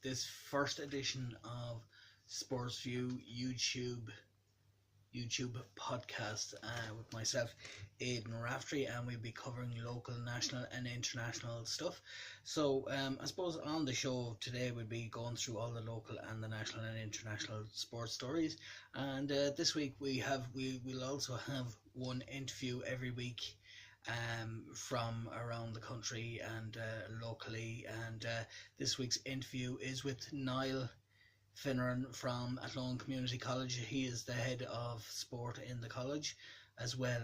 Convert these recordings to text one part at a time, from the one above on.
this first edition of Sportsview YouTube podcast with myself, Aidan Raftery, and we'll be covering local, national and international stuff. So I suppose on the show today we'll be going through all the local and the national and international sports stories, and this week we'll also have one interview every week from around the country and locally, and this week's interview is with Niall Finneran from Athlone Community College. He is the head of sport in the college, as well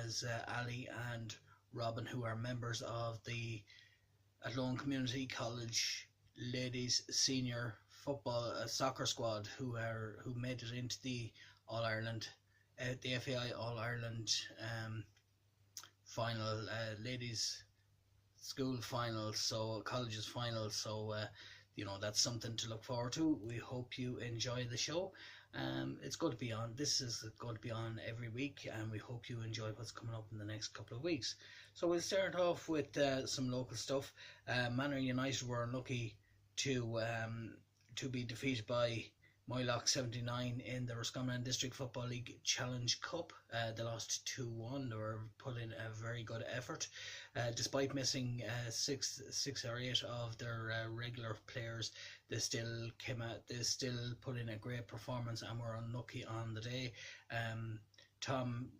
as Ali and Robin, who are members of the Athlone Community College ladies senior football soccer squad, who made it into the All Ireland, the FAI All Ireland final, ladies school final, so colleges final. So that's something to look forward to. We hope you enjoy the show. It's going to be on. This is going to be on every week, and we hope you enjoy what's coming up in the next couple of weeks. So we'll start off with some local stuff. Manor United were unlucky to be defeated by Moylock 79 in the Roscommon District Football League Challenge Cup. They lost 2-1. They were put in a very good effort. Despite missing six or eight of their regular players, they still came out. They still put in a great performance and were unlucky on the day. Tom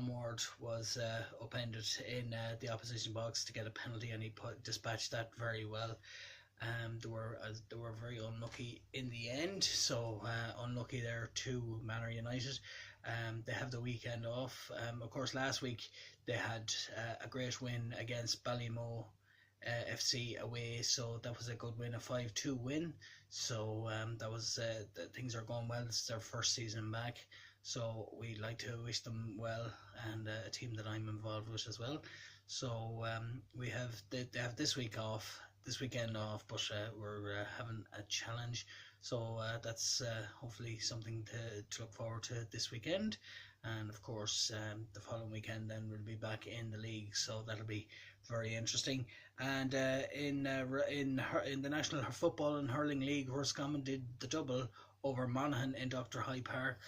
Ward was upended in the opposition box to get a penalty, and he dispatched that very well. They were very unlucky in the end, so unlucky there to Manor United. They have the weekend off. Of course, last week they had a great win against Ballymo FC away, so that was a good win, a 5-2 win. So that was things are going well. This is their first season back, so we'd like to wish them well, and a team that I'm involved with as well. So they have this weekend off, but we're having a challenge, so that's hopefully something to look forward to this weekend. And of course the following weekend then we'll be back in the league, so that'll be very interesting. And in the National Football and Hurling League, Roscommon did the double over Monaghan in Dr. High Park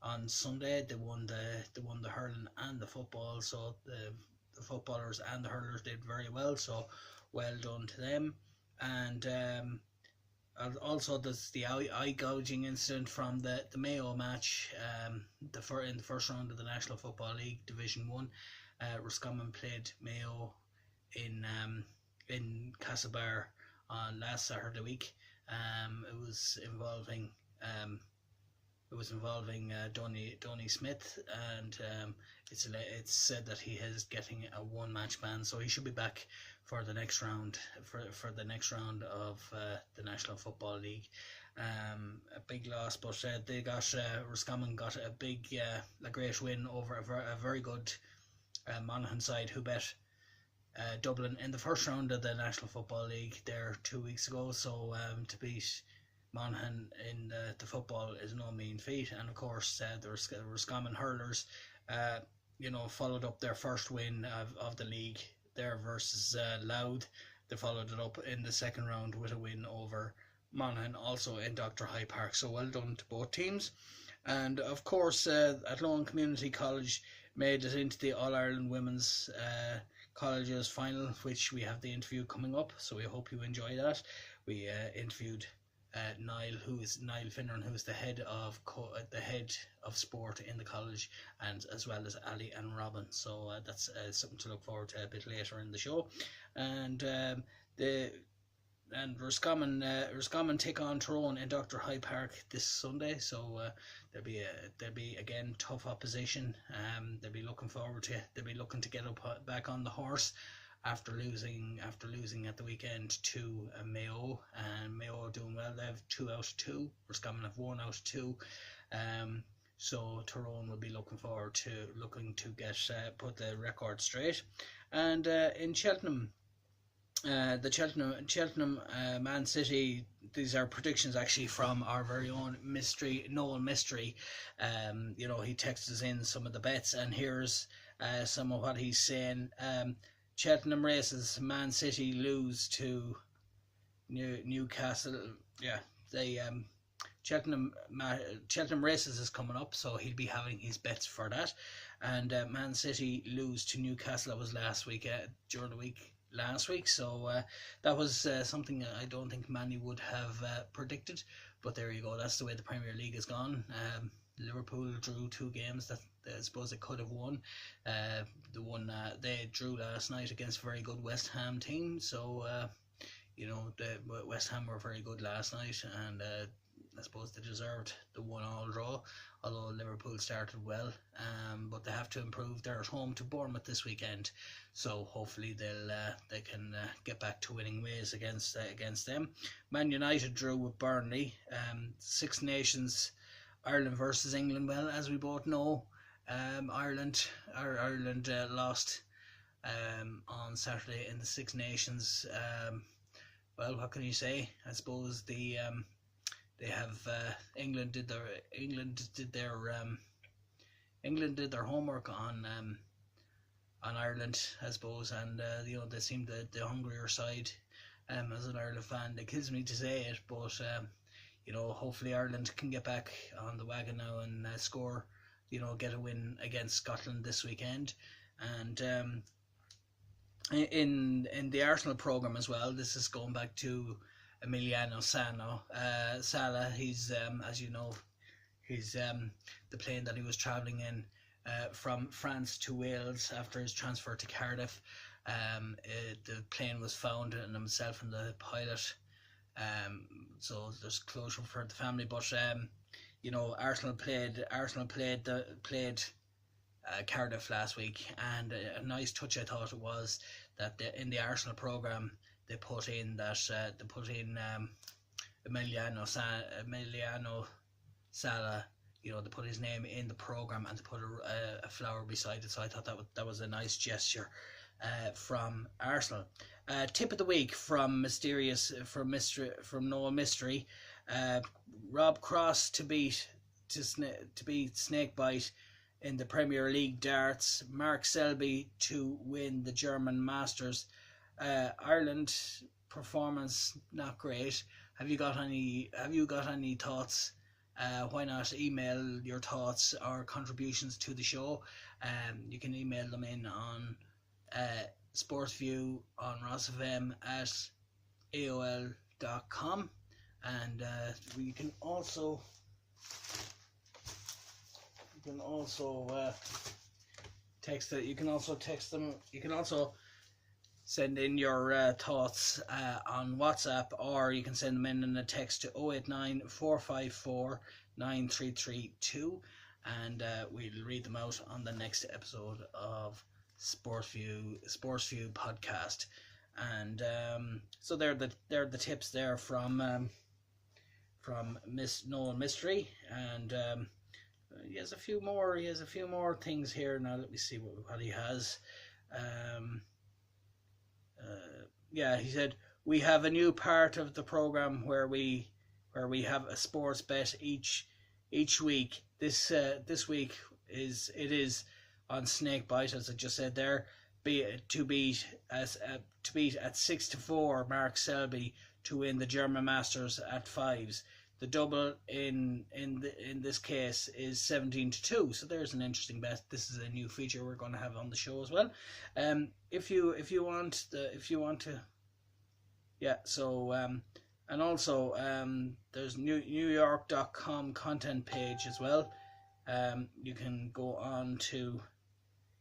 on Sunday. They won the hurling and the football, so the footballers and the hurlers did very well, so well done to them. And also there's the eye gouging incident from the Mayo match in the first round of the National Football League Division 1. Roscommon played Mayo in Castlebar on last Saturday week. It was involving Donny Smith, and it's said that he is getting a one-match ban, so he should be back for the next round of the National Football League. A big loss, but Roscommon got a great win over a very good Monaghan side, who bet Dublin in the first round of the National Football League there 2 weeks ago. So to beat Monaghan in the football is no mean feat. And of course the Roscommon hurlers followed up their first win of the league there versus Louth. They followed it up in the second round with a win over Monaghan, also in Dr. High Park, so well done to both teams. And of course Athlone Community College made it into the All Ireland Women's Colleges final, which we have the interview coming up, so we hope you enjoy that. We interviewed Niall Finneran, who is the head of sport in the college, and as well as Ali and Robin. So that's something to look forward to a bit later in the show. And Roscommon take on Tyrone in Dr. High Park this Sunday, so there'll be again tough opposition. They'll be looking to get up back on the horse after losing at the weekend to Mayo, and Mayo are doing well. They have 2 out of 2. Roscommon have 1 out of 2. So Tyrone will be looking to get put the record straight. And in Cheltenham, the Cheltenham Man City. These are predictions actually from our very own Noel Mystery. He texts us in some of the bets, and here's some of what he's saying. Cheltenham races, Man City lose to Newcastle. Yeah, they Cheltenham Races is coming up, so he'll be having his bets for that. And Man City lose to Newcastle. That was last week, during the week last week. So that was something I don't think Manny would have predicted. But there you go. That's the way the Premier League has gone. Liverpool drew 2 games that I suppose they could have won. The one they drew last night against a very good West Ham team. So the West Ham were very good last night, and I suppose they deserved the 1-1 draw, although Liverpool started well, but they have to improve. They're at home to Bournemouth this weekend, so hopefully they can get back to winning ways against them. Man United drew with Burnley. Six Nations, Ireland versus England. Well, as we both know, Ireland lost on Saturday in the Six Nations. Well, what can you say? I suppose they have England did their homework on Ireland, I suppose, and they seem the hungrier side. As an Ireland fan, it kills me to say it, but hopefully Ireland can get back on the wagon now and score, get a win against Scotland this weekend. And in the Arsenal programme as well, this is going back to Emiliano Sala. He's as you know, he's the plane that he was travelling in from France to Wales after his transfer to Cardiff. The plane was found, and himself and the pilot. So there's closure for the family. But Arsenal played Cardiff last week, and a nice touch I thought it was that in the Arsenal programme they put in Emiliano Sala. They put his name in the programme and to put a flower beside it. So I thought that was a nice gesture from Arsenal. Tip of the week from Noah Mystery. Rob Cross to beat Snakebite in the Premier League darts. Mark Selby to win the German Masters. Ireland performance not great. Have you got any thoughts? Why not email your thoughts or contributions to the show? You can email them in on Sportsview on RossFM at AOL.com, and you can also text it. You can also text them. You can also send in your thoughts on WhatsApp, or you can send them in a text to 089 454 9332, and we'll read them out on the next episode of Sportsview podcast. And so they're the tips there from Miss Noel Mystery, and he has a few more things here. Now let me see what he has. He said we have a new part of the program where we have a sports bet each week. This week is on Snakebite, as I just said there. To beat at 6-4 Mark Selby to win the German Masters at 5s. The double in this case is 17-2. So there's an interesting bet. This is a new feature we're going to have on the show as well. If you want to, yeah. So and also there's NewYork.com content page as well. You can go on to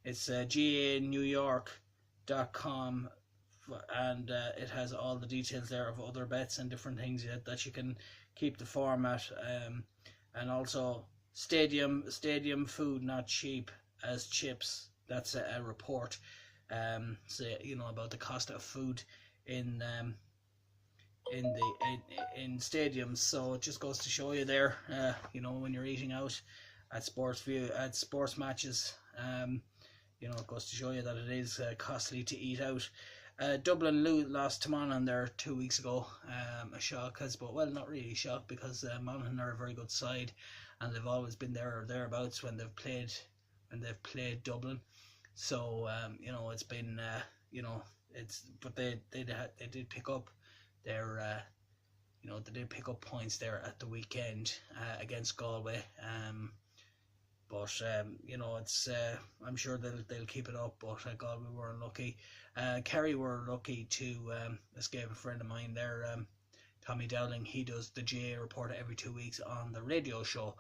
it's GANewYork.com, and it has all the details there of other bets and different things that you can keep the format, and also stadium food not cheap as chips. That's a report about the cost of food in stadiums. So it just goes to show you there, when you're eating out at sports matches, it goes to show you that it is costly to eat out. Dublin lost to Monaghan there 2 weeks ago. A shock, not really a shock, because Monaghan are a very good side, and they've always been there or thereabouts when they've played Dublin. So it's been but they did pick up they're they did pick up points there at the weekend against Galway. But it's I'm sure they'll keep it up. But Galway were unlucky. Kerry were lucky to escape a friend of mine there. Tommy Dowling, he does the GA report every 2 weeks on the radio show.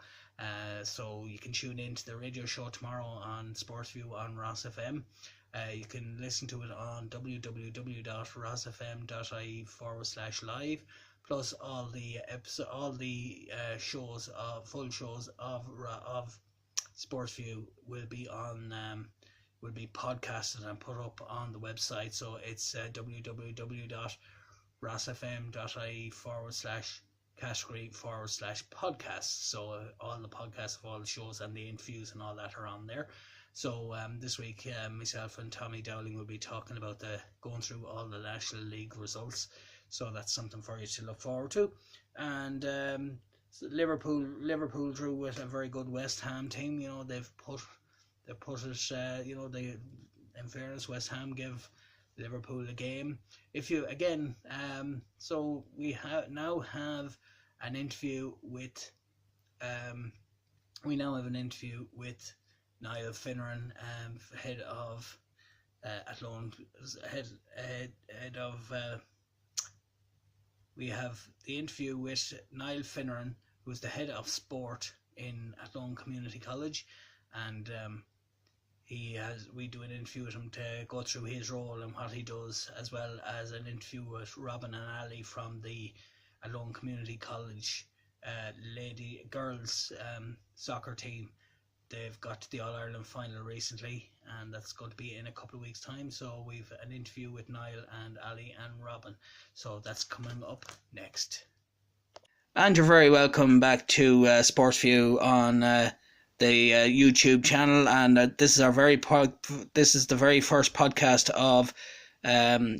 So you can tune in to the radio show tomorrow on Sportsview on Ross FM. You can listen to it on www.rossfm.ie/live. Plus all the shows full shows of Sportsview will be podcasted and put up on the website. So it's www.rossfm.ie/category/podcasts. So all the podcasts of all the shows and the interviews and all that are on there. So this week myself and Tommy Dowling will be talking about going through all the National League results. So that's something for you to look forward to. And Liverpool drew with a very good West Ham team. They've put it. In fairness, West Ham give Liverpool a game. So we now have an interview with Niall Finneran, head of Athlone, head of. We have the interview with Niall Finneran, who is the head of sport in Athlone Community College, and we do an interview with him to go through his role and what he does, as well as an interview with Robin and Ali from the Athlone Community College girls soccer team. They've got to the All-Ireland final recently, and that's going to be in a couple of weeks' time. So we've an interview with Niall and Ali and Robin. So that's coming up next. And you're very welcome back to Sportsview on the YouTube channel. And this is the very first podcast of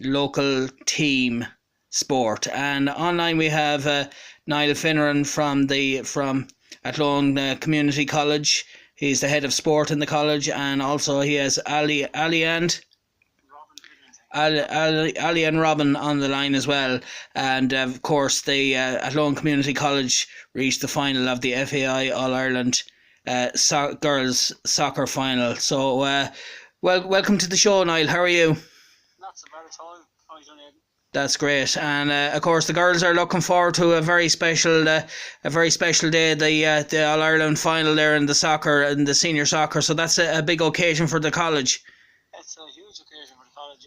local team sport. And online we have Niall Finneran from Athlone Community College. He's the head of sport in the college, and also he has Ali and Robin on the line as well. And of course, the Athlone Community College reached the final of the FAI All-Ireland girls soccer final. So, welcome to the show, Niall. How are you? Not so bad at all. How are you doing, Aidan? That's great, and of course the girls are looking forward to a very special day. The All Ireland final there in the senior soccer. So that's a big occasion for the college. It's a huge occasion for the college.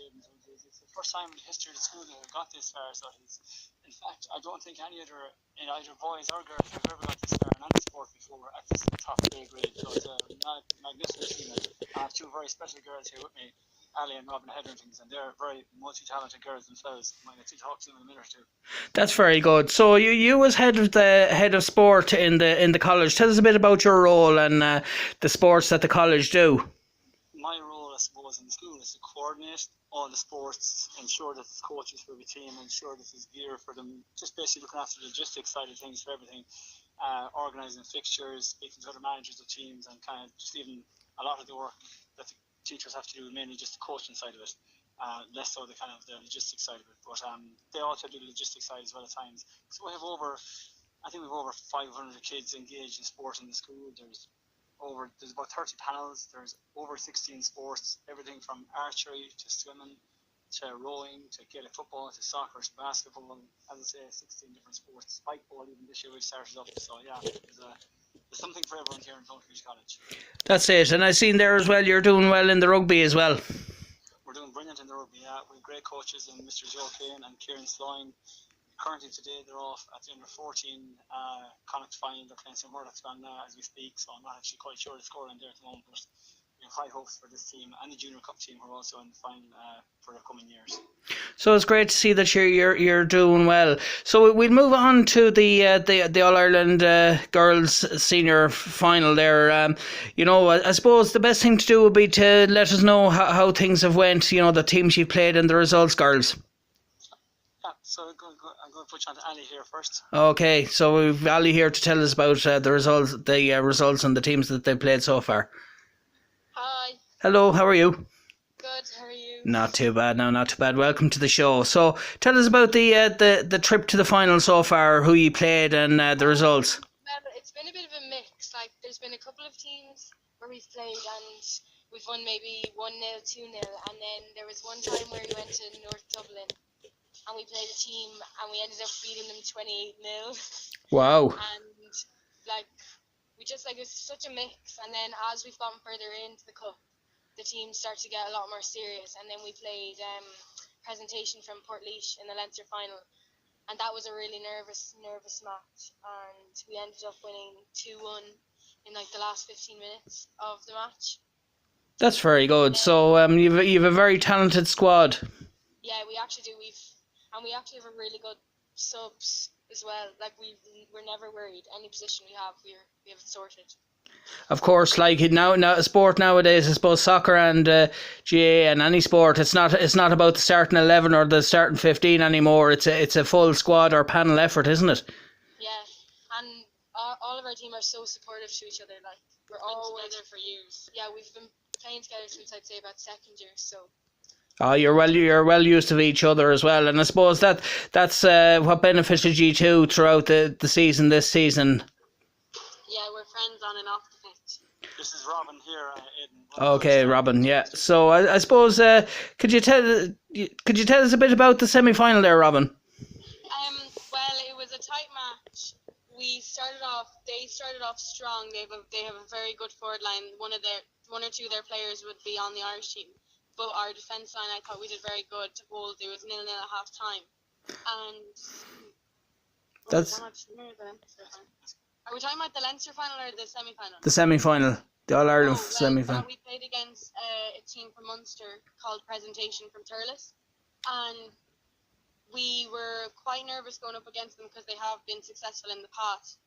It's the first time in the history of the school that have got this far. So in fact, I don't think any other either boys or girls have ever got this far in any sport before at this top A grade. So it's a magnificent team. I have two very special girls here with me, Ali and Robin Hetherington, and they're very multi-talented girls themselves. I might get to talk to them in a minute or two. That's very good. So you as head of sport in the college, tell us a bit about your role and the sports that the college do. My role, I suppose, in the school is to coordinate all the sports, ensure that there's coaches for every team, ensure that there's gear for them, just basically looking after the logistics side of things for everything, organising fixtures, speaking to other managers of teams, and kind of just even a lot of the work that the teachers have to do, mainly just the coaching side of it, less so the kind of the logistics side of it. But they also do the logistics side as well at times. So we have over 500 kids engaged in sport in the school. There's about 30 panels. There's over 16 sports, everything from archery to swimming to rowing to Gaelic football to soccer to basketball, and as I say, 16 different sports. Spike ball even this year we started up. So yeah, there's something for everyone here in Community College. That's it. And I've seen there as well, you're doing well in the rugby as well. We're doing brilliant in the rugby, yeah. We have great coaches in Mr. Joe Kane and Kieran Sloan. Currently today they're off at the under 14 Connacht final. They're playing St. Murdoch's now as we speak, so I'm not actually quite sure the score in there at the moment, but we have high hopes for this team and the Junior Cup team who are also in the final for the coming years. So it's great to see that you're doing well. So we'll move on to the All Ireland girls senior final there. I suppose the best thing to do would be to let us know how things have went. The teams you've played and the results, girls. So I'm going to put you on to Ali here first. Okay, so we've Ali here to tell us about the results and the teams that they've played so far. Hi. Hello, how are you? good. How are you? Not too bad now, not too bad. Welcome to the show. So tell us about the trip to the final so far, who you played and the results. Well, it's been a bit of a mix. Like, there's been a couple of teams where we've played and we've won maybe 1-0, 2-0, and then there was one time where we went to North Dublin and we played a team and we ended up beating them 28-0. Wow. And like, it's such a mix. And then as we've gotten further into the cup, the teams start to get a lot more serious. And then we played Presentation from Portlaoise in the Leinster final, and that was a really nervous match. And we ended up winning 2-1 in like the last 15 minutes of the match. That's very good. So you've a very talented squad. Yeah, we actually do. We actually have a really good subs as well. Like, we're never worried. Any position we have it sorted. Of course, like now sport nowadays, I suppose soccer and GA and any sport, it's not about the starting 11 or the starting 15 anymore. It's a full squad or panel effort, isn't it? Yeah, and all of our team are so supportive to each other. Like, we're all together for years. Yeah, we've been playing together since I'd say about second year. So. Oh, you're well used to each other as well, and I suppose that's what benefited you too throughout the season this season. Yeah, we're friends on and off the pitch. This is Robin here, Aidan. Okay, Robin. Yeah. So I suppose could you tell us a bit about the semi-final there, Robin? Well, it was a tight match. They started off strong. They have a very good forward line. One or two of their players would be on the Irish team. But our defence line, I thought we did very good to hold. It was 0-0 at half time. And that's. Are we talking about the Leinster final or the semi-final? The semi-final, the All Ireland semi-final. We played against a team from Munster called Presentation from Thurles, and we were quite nervous going up against them because they have been successful in the past.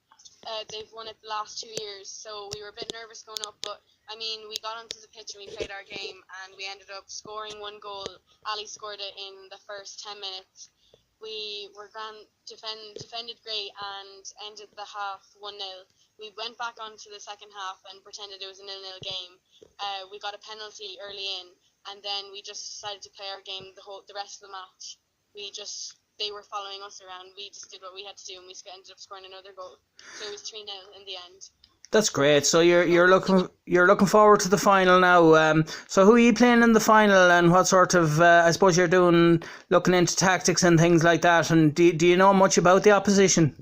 They've won it the last 2 years, so we were a bit nervous going up, but I mean, we got onto the pitch and we played our game and we ended up scoring one goal. Ali scored it in the first 10 minutes. We were defended great and ended the half 1-0. We went back onto the second half and pretended it was a 0-0 game. We got a penalty early in, and then we just decided to play our game the rest of the match. They were following us around. We just did what we had to do, and we ended up scoring another goal. So it was 3-0 in the end. That's great. So you're looking forward to the final now. So who are you playing in the final, and what sort of I suppose you're looking into tactics and things like that? And do you know much about the opposition?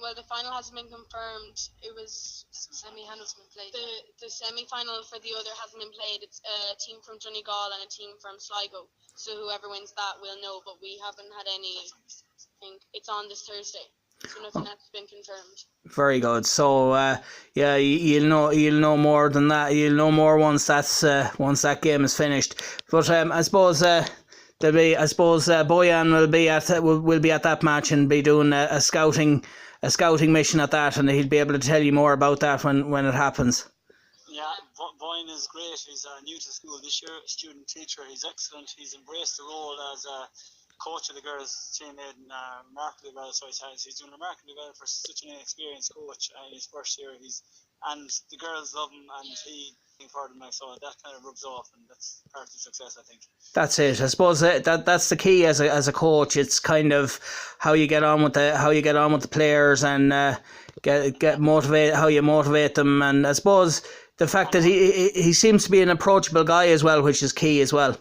Well, the final hasn't been confirmed. It was semi-final played. The semi-final for the other hasn't been played. It's a team from Donegal and a team from Sligo. So whoever wins that will know. But we haven't had anything. It's on this Thursday. So nothing has been confirmed. Very good. So yeah, you'll know more than that. You'll know more once that game is finished. But I suppose Bojan will be at that match and be doing a scouting mission at that, and he'll be able to tell you more about that when it happens. Yeah, Boyan is great. He's new to school this year, student teacher. He's excellent. He's embraced the role as a coach of the girls' team remarkably well. So he's doing remarkably well for such an inexperienced coach in his first year. And the girls love him, and he for them. So that kind of rubs off, and that's part of the success, I think. That's it. I suppose that's the key as a coach. It's kind of how you get on with the players and get motivate, how you motivate them, and I suppose the fact that he seems to be an approachable guy as well, which is key as well.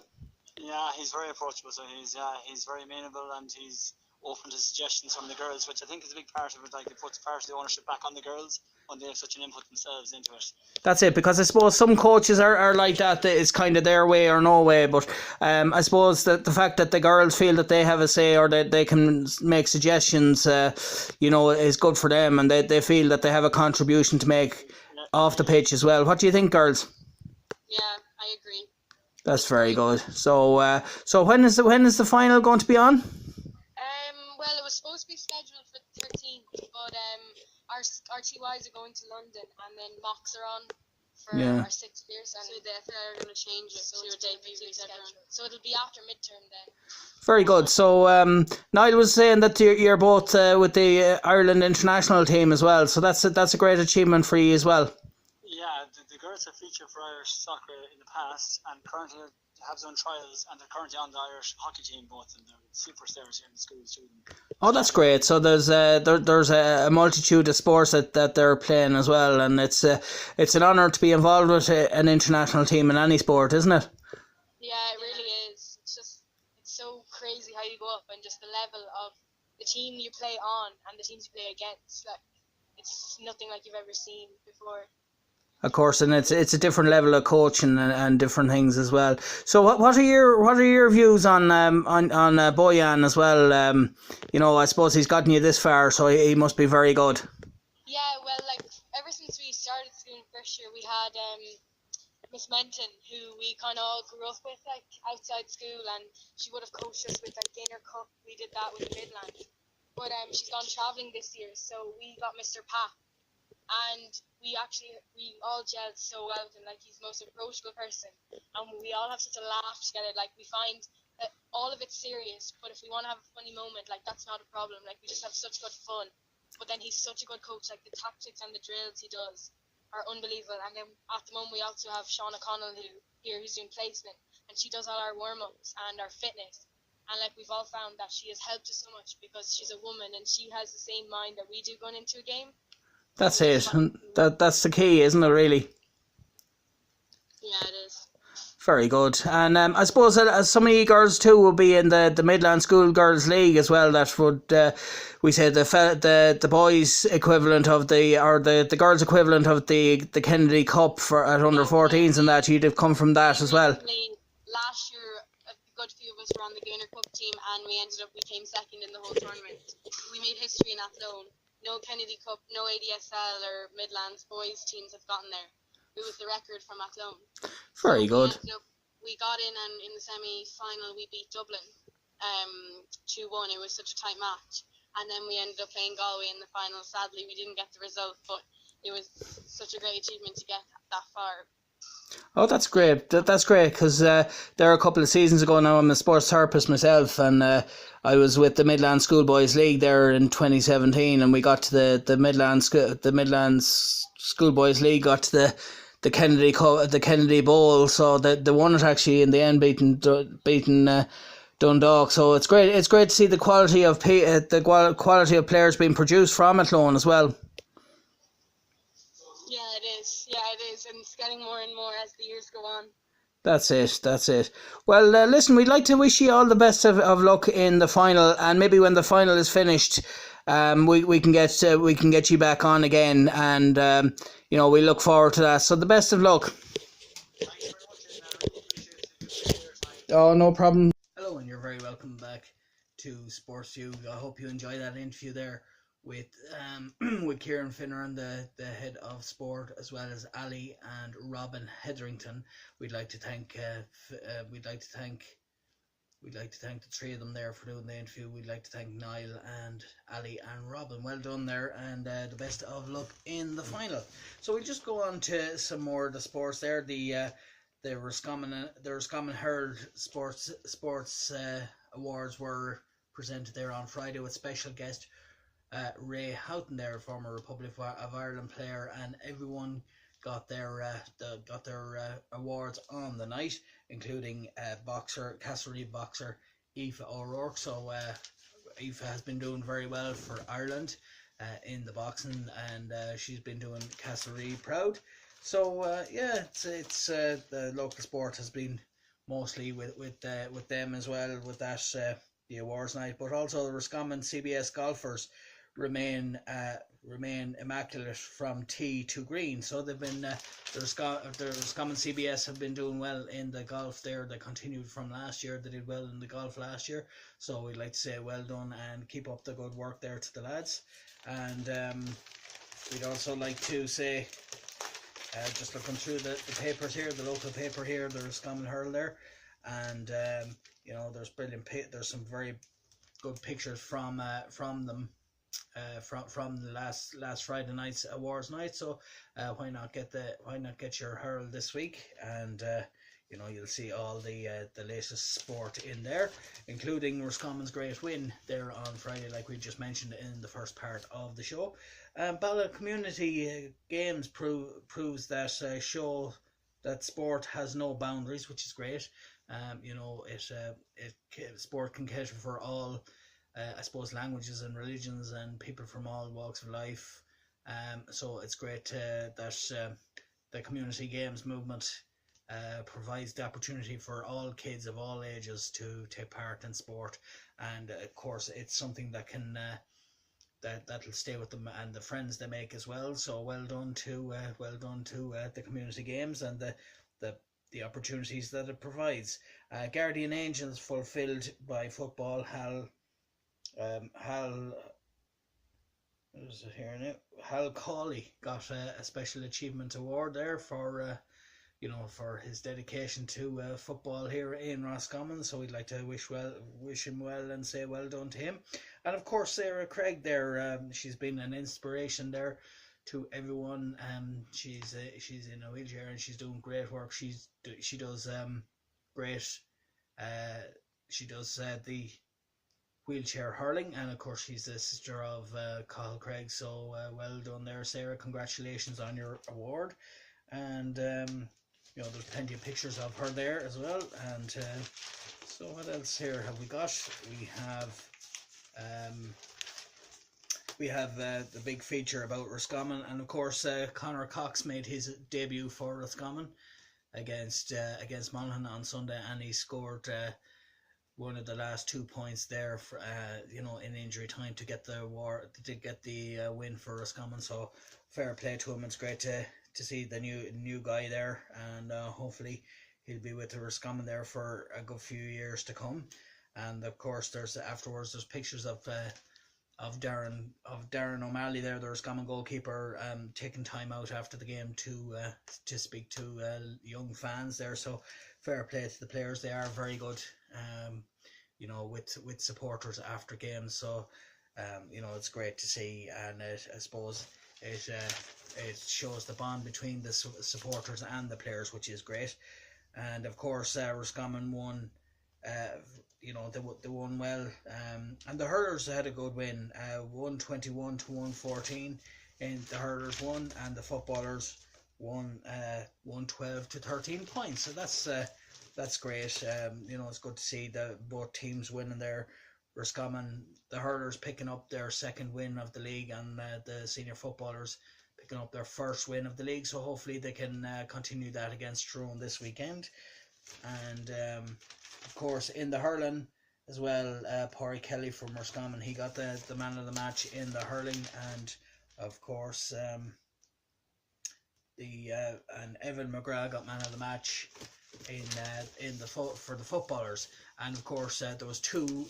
Yeah, he's very approachable. So he's very amenable, and he's open to suggestions from the girls, which I think is a big part of it. Like, it puts part of the ownership back on the girls when they have such an input themselves into it. That's it, because I suppose some coaches are like that. It's kind of their way or no way. But I suppose that the fact that the girls feel that they have a say or that they can make suggestions, is good for them, and they feel that they have a contribution to make off the pitch as well. What do you think, girls? Yeah, I agree. That's very good. So when is the final going to be on? Well, it was supposed to be scheduled for the 13th, but our TYs are going to London, and then mocks are on for our 6th years, and so the FA are going to change it to a date rescheduled. So it'll be after midterm then. Very good. So Niall was saying that you're both with the Ireland international team as well. So that's a great achievement for you as well. Yeah, the girls have featured for Irish soccer in the past, and currently have done trials, and they're currently on the Irish hockey team, both, and they're superstars here in the school too. Oh, that's great. So there's a multitude of sports that they're playing as well, and it's an honour to be involved with an international team in any sport, isn't it? Yeah, it really is. It's so crazy how you go up and just the level of the team you play on and the teams you play against. Like, it's nothing like you've ever seen before. Of course, and it's a different level of coaching and different things as well. So what are your views on Bojan as well? I suppose he's gotten you this far, so he must be very good. Yeah, well, like ever since we started school in first year, we had Miss Menton, who we kind of all grew up with, like outside school, and she would have coached us with like Gainer Cup. We did that with the Midlands, but she's gone travelling this year, so we got Mr. Pat. And we all gelled so well with him. Like, he's the most approachable person, and we all have such a laugh together. Like, we find that all of it's serious, but if we want to have a funny moment, like, that's not a problem. Like, we just have such good fun. But then he's such a good coach. Like, the tactics and the drills he does are unbelievable. And then at the moment we also have Sean O'Connell who's doing placement, and she does all our warm-ups and our fitness. And like, we've all found that she has helped us so much because she's a woman and she has the same mind that we do going into a game. That's it. That's the key, isn't it, really? Yeah, it is. Very good. And I suppose some of you girls too will be in the Midland School Girls League as well. That would, we say, the boys equivalent of the girls equivalent of the Kennedy Cup at under 14s, and that you'd have come from that as well. Last year, a good few of us were on the Gainer Cup team, and we came second in the whole tournament. We made history in Athlone. No Kennedy Cup, no ADSL or Midlands boys teams have gotten there. It was the record from Athlone. Very good. We got in, and in the semi-final we beat Dublin 2-1. It was such a tight match. And then we ended up playing Galway in the final. Sadly, we didn't get the result, but it was such a great achievement to get that far. Oh, that's great. That's great, because there a couple of seasons ago now, I'm a sports therapist myself, and I was with the Midland Schoolboys League there in 2017, and we got to the Midlands Schoolboys League, got to the Kennedy Cup, the Kennedy Bowl, so they won it actually in the end, beating Dundalk. So it's great. It's great to see the quality of players being produced from Athlone as well. Yeah, it is, and it's getting more and more as the years go on. That's it. Well, listen, we'd like to wish you all the best of luck in the final, and maybe when the final is finished, we can get you back on again, and we look forward to that. So the best of luck. Thanks very much. Oh, no problem. Hello, and you're very welcome back to Sportsview. I hope you enjoyed that interview there with Kieran Finneran, the head of sport, as well as Ali and Robin Hetherington. We'd like to thank the three of them there for doing the interview. We'd like to thank Niall and Ali and Robin. Well done there, and the best of luck in the final. So we'll just go on to some more of the sports there. The Roscommon Herald Sports Awards were presented there on Friday with special guest Ray Houghton there, former Republic of Ireland player, and everyone got their awards on the night, including Castlereagh boxer Aoife O'Rourke. So Aoife has been doing very well for Ireland in the boxing, and she's been doing Castlereagh proud. So it's the local sport has been mostly with them as well, with that the awards night, but also the Roscommon CBS golfers remain immaculate from tee to green. So they've been the Roscommon CBS have been doing well in the golf there. They continued from last year. They did well in the golf last year, so we'd like to say well done and keep up the good work there to the lads. And we'd also like to say, just looking through the papers here, the local paper here, the Roscommon Herald there, and there's some very good pictures from them from the last Friday night's awards night. So why not get your Herald this week, and you'll see all the latest sport in there, including Roscommon's great win there on Friday, like we just mentioned in the first part of the show. Bala Community Games proves that show that sport has no boundaries, which is great. Sport can cater for all, I suppose, languages and religions and people from all walks of life. So it's great that the community games movement provides the opportunity for all kids of all ages to take part in sport, and of course it's something that can that'll stay with them and the friends they make as well. So well done to the community games and the opportunities that it provides. Guardian Angels fulfilled by football. What is it here now? Hal Cawley got a special achievement award there for for his dedication to football here in Roscommon. So we'd like to wish him well and say well done to him. And of course Sarah Craig there, she's been an inspiration there to everyone. She's in a wheelchair and she's doing great work. She does great. She does the wheelchair hurling, and of course she's the sister of Carl Craig. So well done there, Sarah. Congratulations on your award. And there's plenty of pictures of her there as well. And so what else here have we got? We have the big feature about Roscommon, and of course Conor Cox made his debut for Roscommon against Monaghan on Sunday, and he scored one of the last 2 points there for, in injury time to get the win for Roscommon. So fair play to him. It's great to see the new guy there, and hopefully he'll be with the Roscommon there for a good few years to come. And of course there's pictures of Darren O'Malley there, the Roscommon goalkeeper, taking time out after the game to speak to young fans there. So fair play to the players. They are very good with supporters after games. So it's great to see, and I suppose it shows the bond between the supporters and the players, which is great. And of course Roscommon won. They won well, and the hurlers had a good win, 121 to 114 in the hurlers won, and the footballers won 112 to 13 points. So that's great. It's good to see both teams winning there. Roscommon, the hurlers picking up their second win of the league, and the senior footballers picking up their first win of the league. So hopefully they can continue that against Tyrone this weekend. And of course in the hurling as well, Pádraig Kelly from Roscommon, he got the man of the match in the hurling. And of course and Evan McGrath got man of the match for the footballers. And of course there was two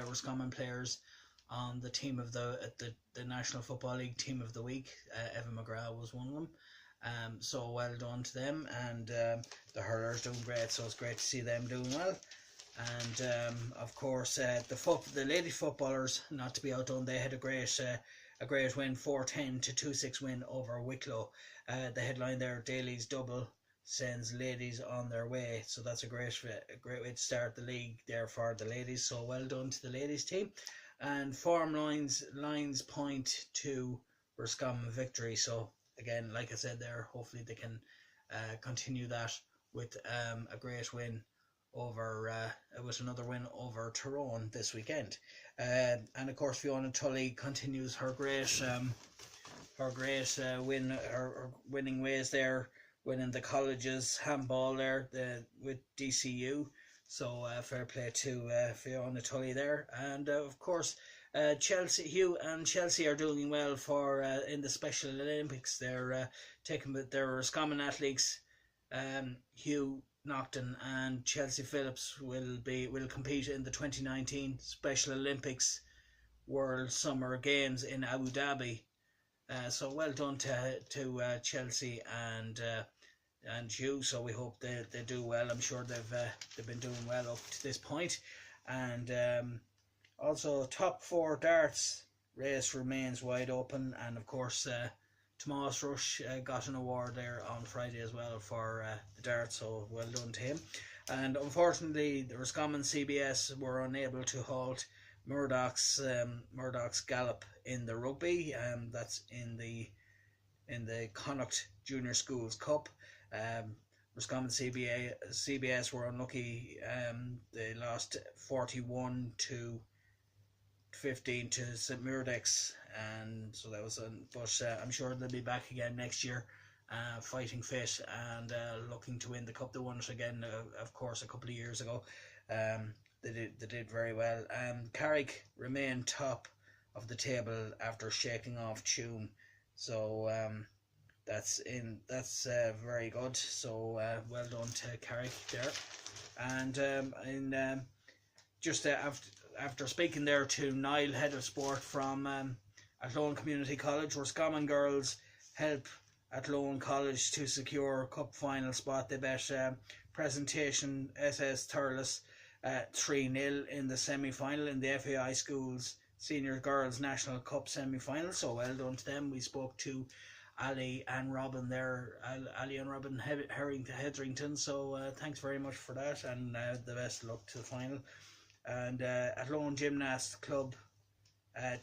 Roscommon players on the team of the National Football League Team of the Week. Evan McGrath was one of them. So well done to them, and the hurlers doing great. So it's great to see them doing well. And of course the lady footballers, not to be outdone, they had a great win, 4-10 to 2-6 win over Wicklow. The headline there, Daly's double sends ladies on their way. So that's a great way to start the league there for the ladies. So well done to the ladies team. And form lines point to Roscommon victory. So again, like I said there, hopefully they can continue that with a great win with another win over Tyrone this weekend. And of course Fiona Tully continues her great winning ways there, winning the colleges handball there with DCU. So fair play to Fiona Tully there. And of course Hugh and Chelsea are doing well for in the Special Olympics. They're taking with their Roscommon athletes. Hugh Nocton and Chelsea Phillips will compete in the 2019 Special Olympics World Summer Games in Abu Dhabi. So well done to Chelsea and Hugh. So we hope they do well. I'm sure they've been doing well up to this point. And also top 4 darts race remains wide open, and of course Tomas Rush got an award there on Friday as well for the darts, so well done to him. And unfortunately the Roscommon CBS were unable to halt Murdoch's gallop in the rugby. That's in the Connacht Junior Schools Cup. Roscommon CBS were unlucky. They lost 41-15 to St Muirdex, and so that was but I'm sure they'll be back again next year, fighting fit and looking to win the cup. They won it again, of course, a couple of years ago. They did very well. Carrick remained top of the table after shaking off Tuam, so that's very good. So well done to Carrick there. And just after speaking there to Niall, head of sport from Athlone Community College, Roscommon girls help Athlone College to secure cup final spot. They bet Presentation SS Thurles 3-0 in the semi-final in the FAI Schools Senior Girls National Cup semi-final. So well done to them. We spoke to Ali and Robin there, Ali and Robin Hetherington. So thanks very much for that, and the best of luck to the final. And Athlone Gymnast Club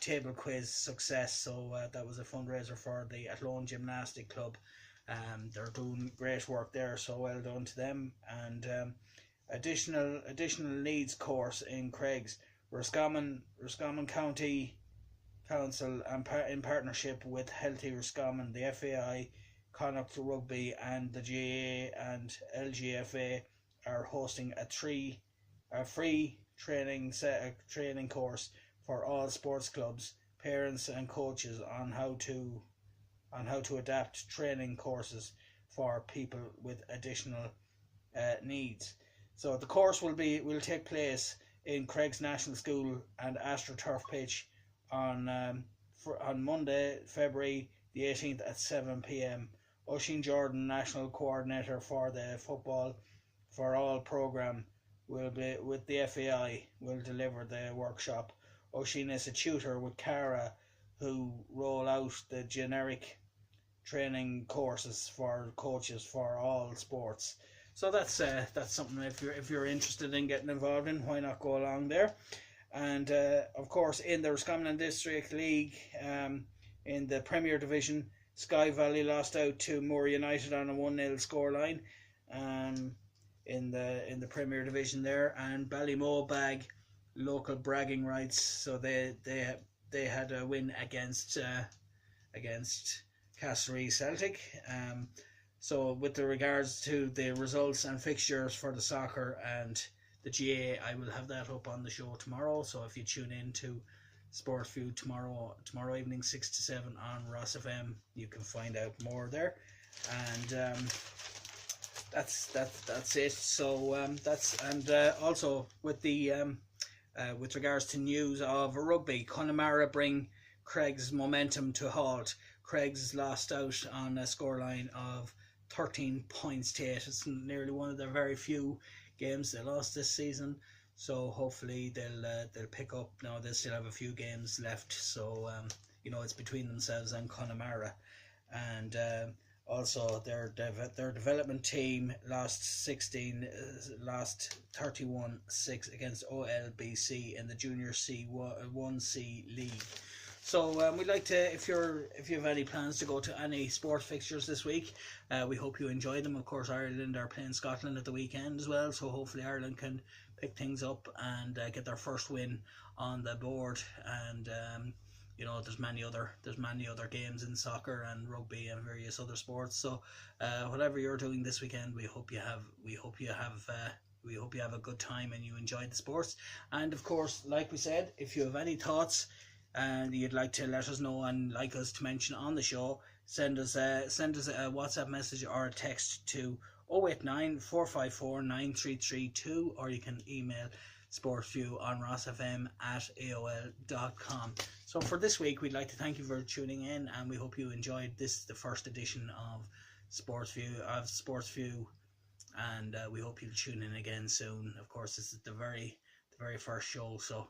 table quiz success. So that was a fundraiser for the Athlone Gymnastic Club. They're doing great work there, so well done to them. And additional needs course in Craigs. Roscommon County Council and in partnership with Healthy Roscommon, the FAI, Connacht Rugby and the GAA and LGFA are hosting a free training course for all sports clubs, parents and coaches on how to adapt training courses for people with additional needs. So the course will take place in Craig's National School and AstroTurf pitch on Monday, February the 18th at 7 p.m. Oisin Jordan, National Coordinator for the Football for All programme, will be with the FAI, will deliver the workshop. Oisin is a tutor with Cara, who roll out the generic training courses for coaches for all sports. So that's something if you're interested in getting involved in, why not go along there? And of course, in the Roscommon District League, in the Premier Division, Sky Valley lost out to Moore United on a 1-0 scoreline. In the Premier Division there, and Ballymoe bag local bragging rights. So they had a win against Castlereagh Celtic. So with the regards to the results and fixtures for the soccer and the GAA, I will have that up on the show tomorrow. So if you tune in to Sportsview tomorrow evening 6 to 7 on Ross FM, you can find out more there. And that's it. So also with the with regards to news of rugby, Connemara bring Craig's momentum to halt. Craig's lost out on a scoreline of 13 points to 8. It's nearly one of their very few games they lost this season. So hopefully they'll pick up. Now they still have a few games left. So it's between themselves and Connemara. And also their development team lost 31-6 against OLBC in the Junior C1C League. So we'd like to, if you have any plans to go to any sport fixtures this week, we hope you enjoy them. Of course, Ireland are playing Scotland at the weekend as well, so hopefully Ireland can pick things up and get their first win on the board. And there's many other games in soccer and rugby and various other sports. So whatever you're doing this weekend, we hope you have a good time and you enjoy the sports. And of course, like we said, if you have any thoughts and you'd like to let us know and like us to mention on the show, send us a WhatsApp message or a text to 089 454 9332, or you can email Sportsview on rossfm@aol.com. So for this week, we'd like to thank you for tuning in, and we hope you enjoyed the first edition of Sportsview, and we hope you'll tune in again soon. Of course, this is the very first show, so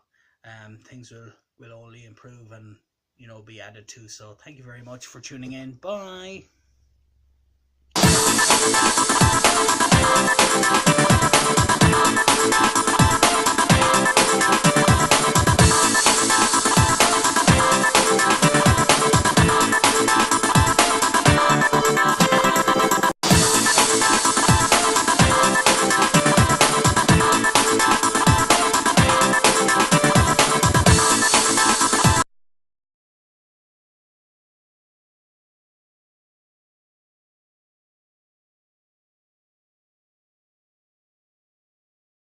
things will only improve and be added to. So thank you very much for tuning in. Bye.